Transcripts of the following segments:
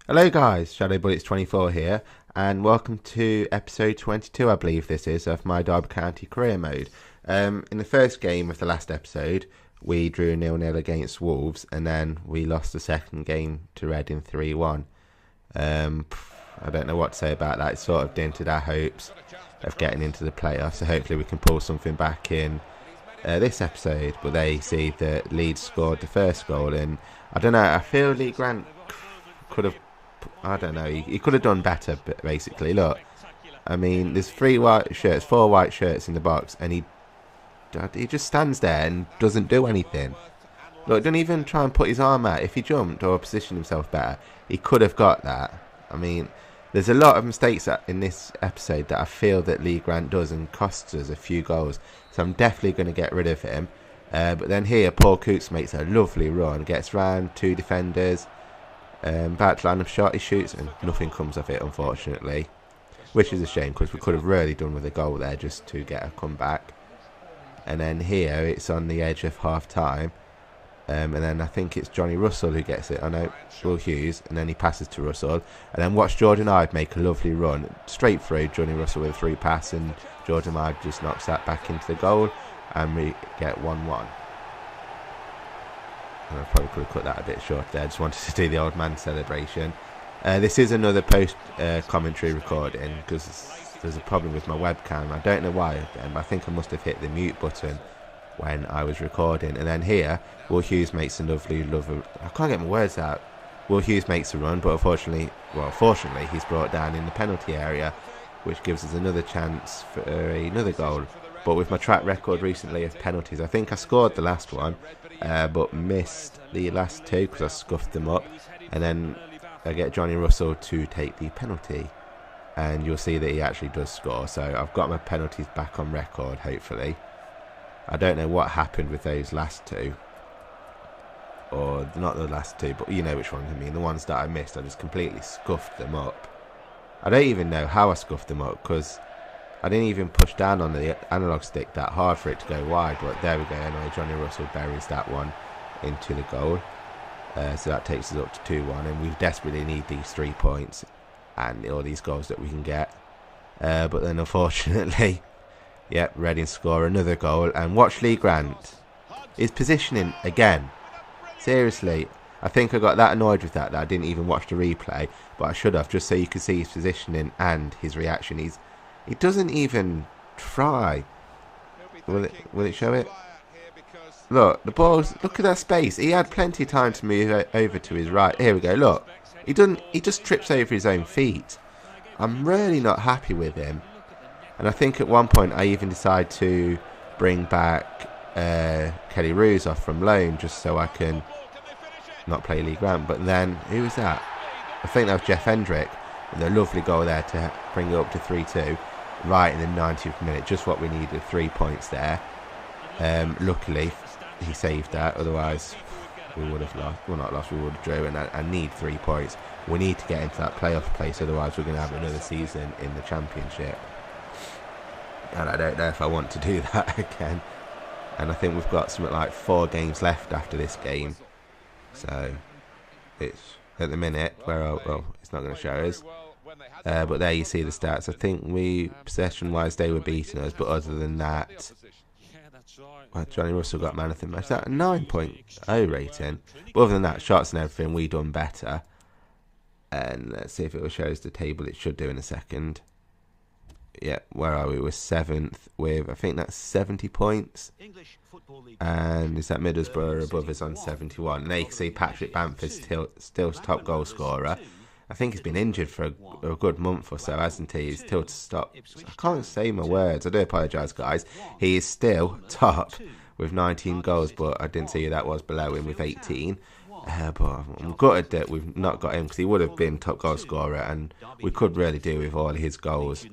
Hello guys, ShadowBullets24 here, and welcome to episode 22, I believe this is, of my Derby County career mode. In the first game of the last episode, we drew 0-0 against Wolves, and then we lost the second game to Reading 3-1. I don't know what to say about that. It sort of dented our hopes of getting into the playoffs, so hopefully we can pull something back in this episode. But there you see that Leeds scored the first goal, and I don't know, I feel Lee Grant could have, I don't know, he could have done better, basically. Look, I mean, there's four white shirts in the box, and he just stands there and doesn't do anything. Look, don't even try and put his arm out. If he jumped or positioned himself better, he could have got that. I mean, there's a lot of mistakes in this episode that I feel that Lee Grant does and costs us a few goals, so I'm definitely going to get rid of him. But then here, Paul Coots makes a lovely run, gets round two defenders, about to land a shot, he shoots, and nothing comes of it, unfortunately, which is a shame because we could have really done with a goal there just to get a comeback. And then here, it's on the edge of half time, and then I think it's Johnny Russell who gets it. I know, Will Hughes, and then he passes to Russell, and then watch Jordan Ibe make a lovely run straight through Johnny Russell with a through pass, and Jordan Ibe just knocks that back into the goal, and we get 1-1. I probably could have cut that a bit short there. I just wanted to do the old man celebration. This is another post commentary recording because there's a problem with my webcam. I don't know why, but I think I must have hit the mute button when I was recording. And then here, Will Hughes makes a lovely, I can't get my words out. Will Hughes makes a run, but fortunately, he's brought down in the penalty area, which gives us another chance for another goal. But with my track record recently of penalties, I think I scored the last one, but missed the last two because I scuffed them up. And then I get Johnny Russell to take the penalty, and you'll see that he actually does score. So I've got my penalties back on record, hopefully. I don't know what happened with those last two, or not the last two, but you know which ones I mean. The ones that I missed, I just completely scuffed them up. I don't even know how I scuffed them up because I didn't even push down on the analog stick that hard for it to go wide, but there we go. Anyway, Johnny Russell buries that one into the goal. So that takes us up to 2-1, and we desperately need these 3 points and all these goals that we can get. But then unfortunately, yep, Reading score another goal, and watch Lee Grant. His positioning again. Seriously, I think I got that annoyed with that I didn't even watch the replay, but I should have, just so you could see his positioning and his reaction. He doesn't even try. Will it show it? Look, the ball's, look at that space. He had plenty of time to move over to his right. Here we go, look. He just trips over his own feet. I'm really not happy with him. And I think at one point I even decided to bring back Kelly Roos off from loan just so I can not play Lee Grant. But then, who was that? I think that was Jeff Hendrick with a lovely goal there to bring it up to 3-2. Right in the 90th minute, just what we needed, 3 points there. Luckily, he saved that, otherwise we would have lost. Well, not lost, we would have drew, and I need 3 points. We need to get into that playoff place, otherwise we're going to have another season in the Championship. And I don't know if I want to do that again. And I think we've got something like 4 games left after this game. So, it's, at the minute, it's not going to show us. But there you see the stats. I think possession-wise, they were beating us. But other than that, Johnny Russell got man of the match. That a 9.0 rating. But other than that, shots and everything, we done better. And let's see if it will show us the table. It should do in a second. Yeah, where are we? We're 7th with, I think that's 70 points. And is that Middlesbrough above us on 71? And there you can see Patrick Bamford's still top goal scorer. I think he's been injured for a good month or so, hasn't he? He's still stopped. I can't say my words. I do apologise, guys. He is still top with 19 goals, but I didn't see who that was below him with 18. But I'm gutted that we've not got him because he would have been top goal scorer, and we could really do with all his goals.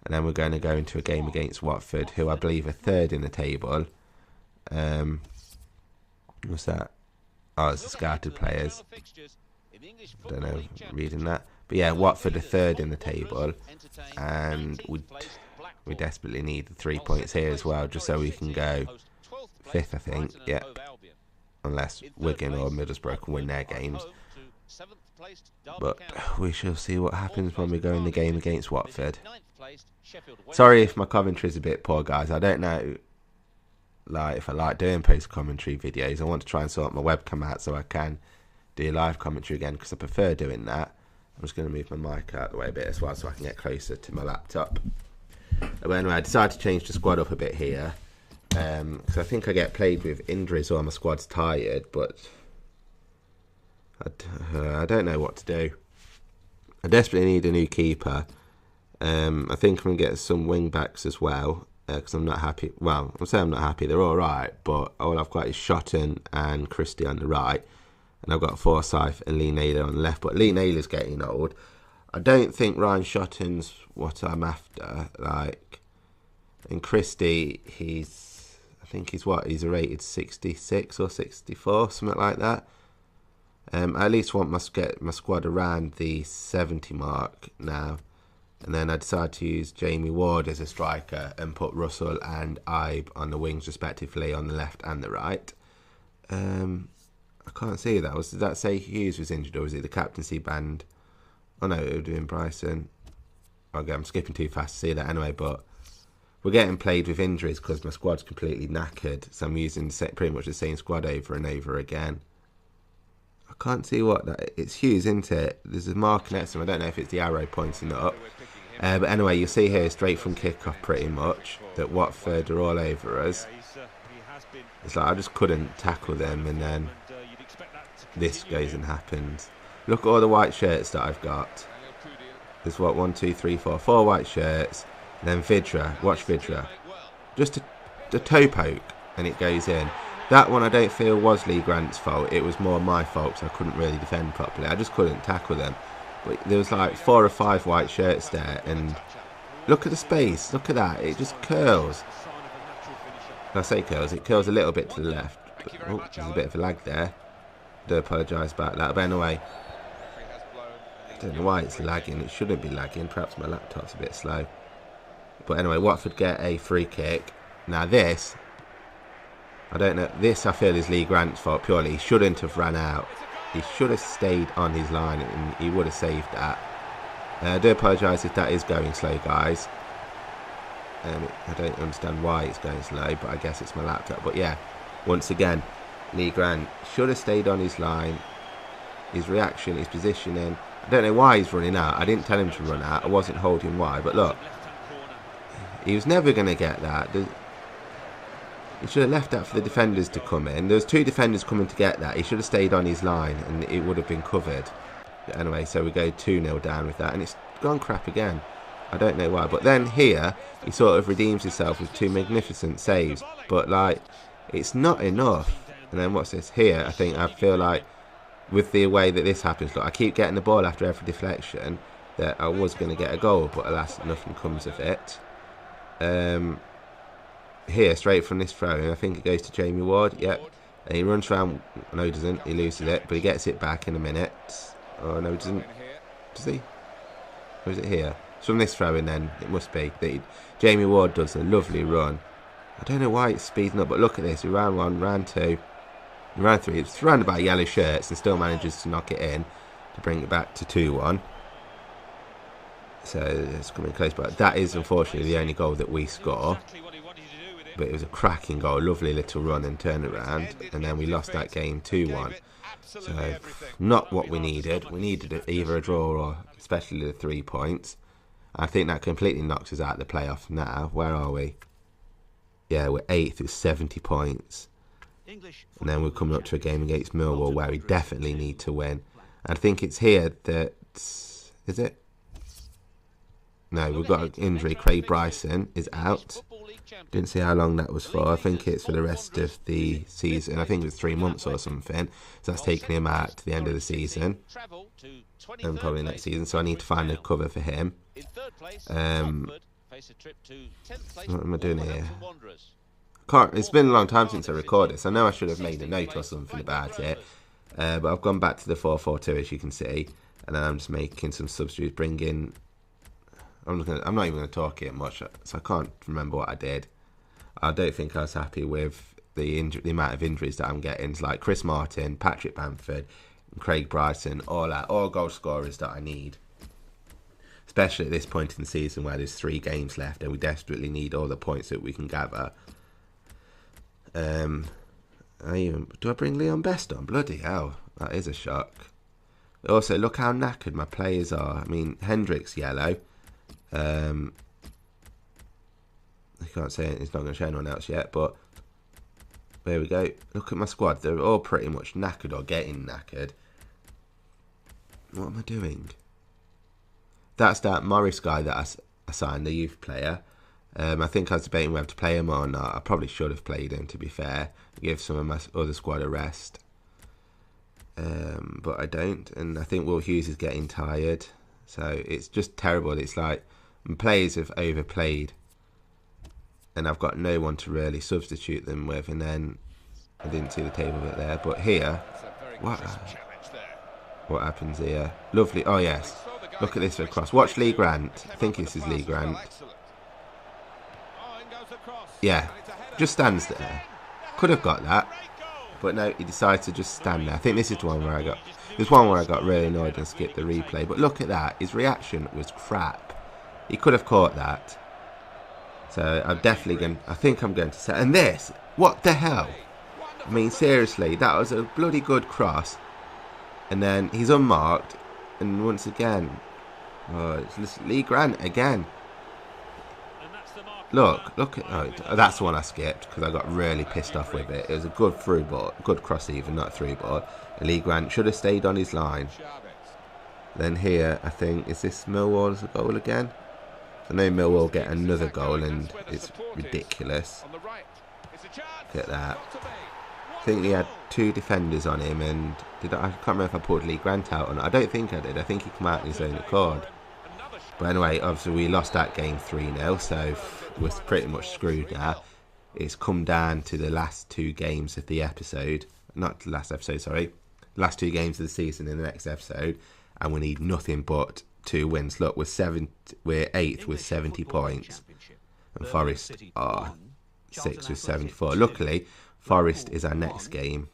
And then we're going to go into a game against Watford, who I believe are 3rd in the table. What's that? Oh, it's the scouted players. I don't know, reading that. But yeah, Watford are 3rd in the table, and we desperately need the 3 points here as well, just so we can go 5th, I think. Yep. Unless Wigan or Middlesbrough can win their games. But we shall see what happens when we go in the game against Watford. Sorry if my commentary is a bit poor, guys. I don't know if I like doing post-commentary videos. I want to try and sort my webcam out so I can do live commentary again, because I prefer doing that. I'm just going to move my mic out of the way a bit as well so I can get closer to my laptop. But anyway, I decided to change the squad up a bit here, because I think I get played with injuries or my squad's tired, but I don't know what to do. I desperately need a new keeper. I think I'm going to get some wing backs as well, because I'm not happy. Well, I'm saying I'm not happy. They're all right, but all I've got is Shotton and Christie on the right, and I've got Forsyth and Lee Naylor on the left. But Lee Naylor's getting old. I don't think Ryan Shotton's what I'm after. And Christie, I think he's a rated 66 or 64, something like that. I at least want my squad around the 70 mark now. And then I decided to use Jamie Ward as a striker and put Russell and Ibe on the wings respectively on the left and the right. I can't see that. Did that say Hughes was injured, or was it the captaincy band? Oh no, it would have been Bryson. Okay, I'm skipping too fast to see that anyway, but we're getting played with injuries because my squad's completely knackered. So I'm using pretty much the same squad over and over again. I can't see what that... It's Hughes, isn't it? There's a mark next to him. I don't know if it's the arrow pointing up. But anyway, you'll see here straight from kick-off pretty much that Watford are all over us. It's like I just couldn't tackle them, and then this goes and happens. Look at all the white shirts that I've got. There's what, 1, 2, 3, 4, 4 white shirts. And then Vidra, watch Vidra. Just a toe poke and it goes in. That one I don't feel was Lee Grant's fault. It was more my fault because I couldn't really defend properly. I just couldn't tackle them. But there was like 4 or 5 white shirts there, and look at the space. Look at that. It just curls. When I say curls, it curls a little bit to the left. Oh, there's a bit of a lag there. I do apologise about that. But anyway, I don't know why it's lagging. It shouldn't be lagging. Perhaps my laptop's a bit slow. But anyway, Watford get a free kick. Now this, I don't know. This I feel is Lee Grant's fault purely. He shouldn't have ran out. He should have stayed on his line and he would have saved that. I do apologise if that is going slow, guys. I don't understand why it's going slow, but I guess it's my laptop. But yeah, once again, Lee Grant should have stayed on his line. His reaction, his positioning. I don't know why he's running out. I didn't tell him to run out. I wasn't holding wide. But look, he was never going to get that. He should have left that for the defenders to come in. There was 2 defenders coming to get that. He should have stayed on his line and it would have been covered. But anyway, so we go 2-0 down with that. And it's gone crap again. I don't know why. But then here, he sort of redeems himself with 2 magnificent saves. But, like, it's not enough. And then what's this? Here, I feel like, with the way that this happens, look, I keep getting the ball after every deflection, that I was going to get a goal. But alas, nothing comes of it. Here, straight from this throw, I think it goes to Jamie Ward. Yep. And he runs around. No, he doesn't. He loses it, but he gets it back in a minute. Oh, no, he doesn't. Does he? Or is it here? It's from this throw in then. It must be. Jamie Ward does a lovely run. I don't know why it's speeding up, but look at this. We round 1, round 2, round 3. It's surrounded by yellow shirts and still manages to knock it in to bring it back to 2-1. So it's coming close, but that is unfortunately the only goal that we score. But it was a cracking goal, lovely little run and turn around, and then we lost that game 2-1. So not what we needed. We needed either a draw or especially the 3 points. I think that completely knocks us out of the playoff now. Where are we? Yeah, we're 8th with 70 points. And then we're coming up to a game against Millwall where we definitely need to win. I think it's here that... Is it? No, we've got an injury. Craig Bryson is out. Didn't see how long that was for. I think it's for the rest of the season. I think it was 3 months or something. So that's taking him out to the end of the season. And probably next season. So I need to find a cover for him. What am I doing here? It's been a long time since I recorded this. I know I should have made a note or something about it. But I've gone back to the 4-4-2 as you can see. And then I'm just making some substitutes. Bringing... I'm not even going to talk here much, so I can't remember what I did. I don't think I was happy with the amount of injuries that I'm getting. It's like Chris Martin, Patrick Bamford, Craig Bryson, all goal scorers that I need. Especially at this point in the season where there's 3 games left and we desperately need all the points that we can gather. Do I bring Leon Best on? Bloody hell, that is a shock. Also, look how knackered my players are. I mean, Hendrick's yellow. I can't say it's not going to show anyone else yet, but there we go. Look at my squad. They're all pretty much knackered or getting knackered. What am I doing? That's that Morris guy that I signed, the youth player. I think I was debating whether to play him or not. I probably should have played him, to be fair. Give some of my other squad a rest. But I don't. And I think Will Hughes is getting tired. So it's just terrible. It's like my players have overplayed. And I've got no one to really substitute them with. And then I didn't see the table bit there. But here, what happens here? Lovely. Oh, yes. Look at this for a cross. Watch Lee Grant. I think this is Lee Grant. Yeah, just stands there. Could have got that. But no, he decided to just stand there. I think this is the one where I got... There's one where I got really annoyed and skipped the replay. But look at that. His reaction was crap. He could have caught that. So I'm definitely going... I think I'm going to say... And this! What the hell? I mean, seriously, that was a bloody good cross. And then he's unmarked. And once again... Oh, it's Lee Grant again. Look at... Oh, that's the one I skipped because I got really pissed off with it. It was a good through ball. Good cross even, not through ball. And Lee Grant should have stayed on his line. Then here, I think... Is this Millwall's goal again? I know Millwall get another goal and it's ridiculous. Look at that. I think he had 2 defenders on him and I can't remember if I pulled Lee Grant out or not. I don't think I did. I think he came out in his own accord. But anyway, obviously we lost that game 3-0, so we're pretty much screwed now. It's come down to the last 2 games of the episode. Not the last episode, sorry. Last 2 games of the season in the next episode. And we need nothing but 2 wins. Look, we're 8th with 70 points. And Forest are 6th with 74. Luckily, Forest is our next game.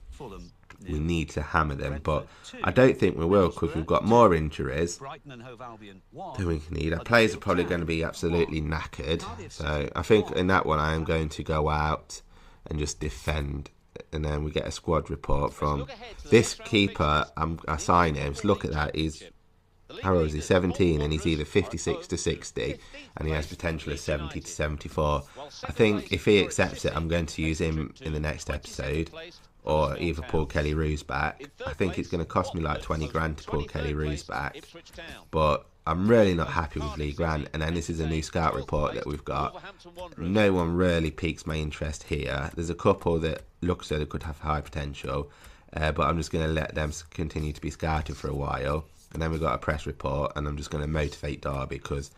We need to hammer them, but I don't think we will because we've got more injuries than we need. Our players are probably going to be absolutely knackered. So I think in that one I am going to go out and just defend. And then we get a squad report from this keeper. I sign him. So look at that. How old is he? 17, and he's either 56 to 60, and he has potential of 70 to 74. I think if he accepts it, I'm going to use him in the next episode, or either pull Kelly Roos back. I think it's going to cost me like 20 grand to pull Kelly Roos back, but I'm really not happy with Lee Grant. And then this is a new scout report that we've got. No one really piques my interest here. There's a couple that look so they could have high potential, but I'm just going to let them continue to be scouted for a while. And then we've got a press report, and I'm just going to motivate Derby because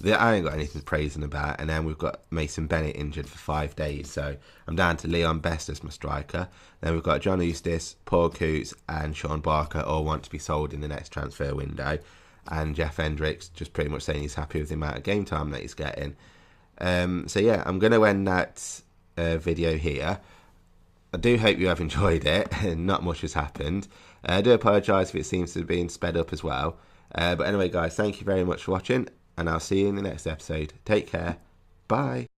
I ain't got anything to praise them about. And then we've got Mason Bennett injured for 5 days, so I'm down to Leon Best as my striker. Then we've got John Eustace, Paul Coots, and Sean Barker all want to be sold in the next transfer window. And Jeff Hendricks just pretty much saying he's happy with the amount of game time that he's getting. So yeah, I'm going to end that video here. I do hope you have enjoyed it. Not much has happened. I do apologise if it seems to have been sped up as well. But anyway, guys, thank you very much for watching, and I'll see you in the next episode. Take care. Bye.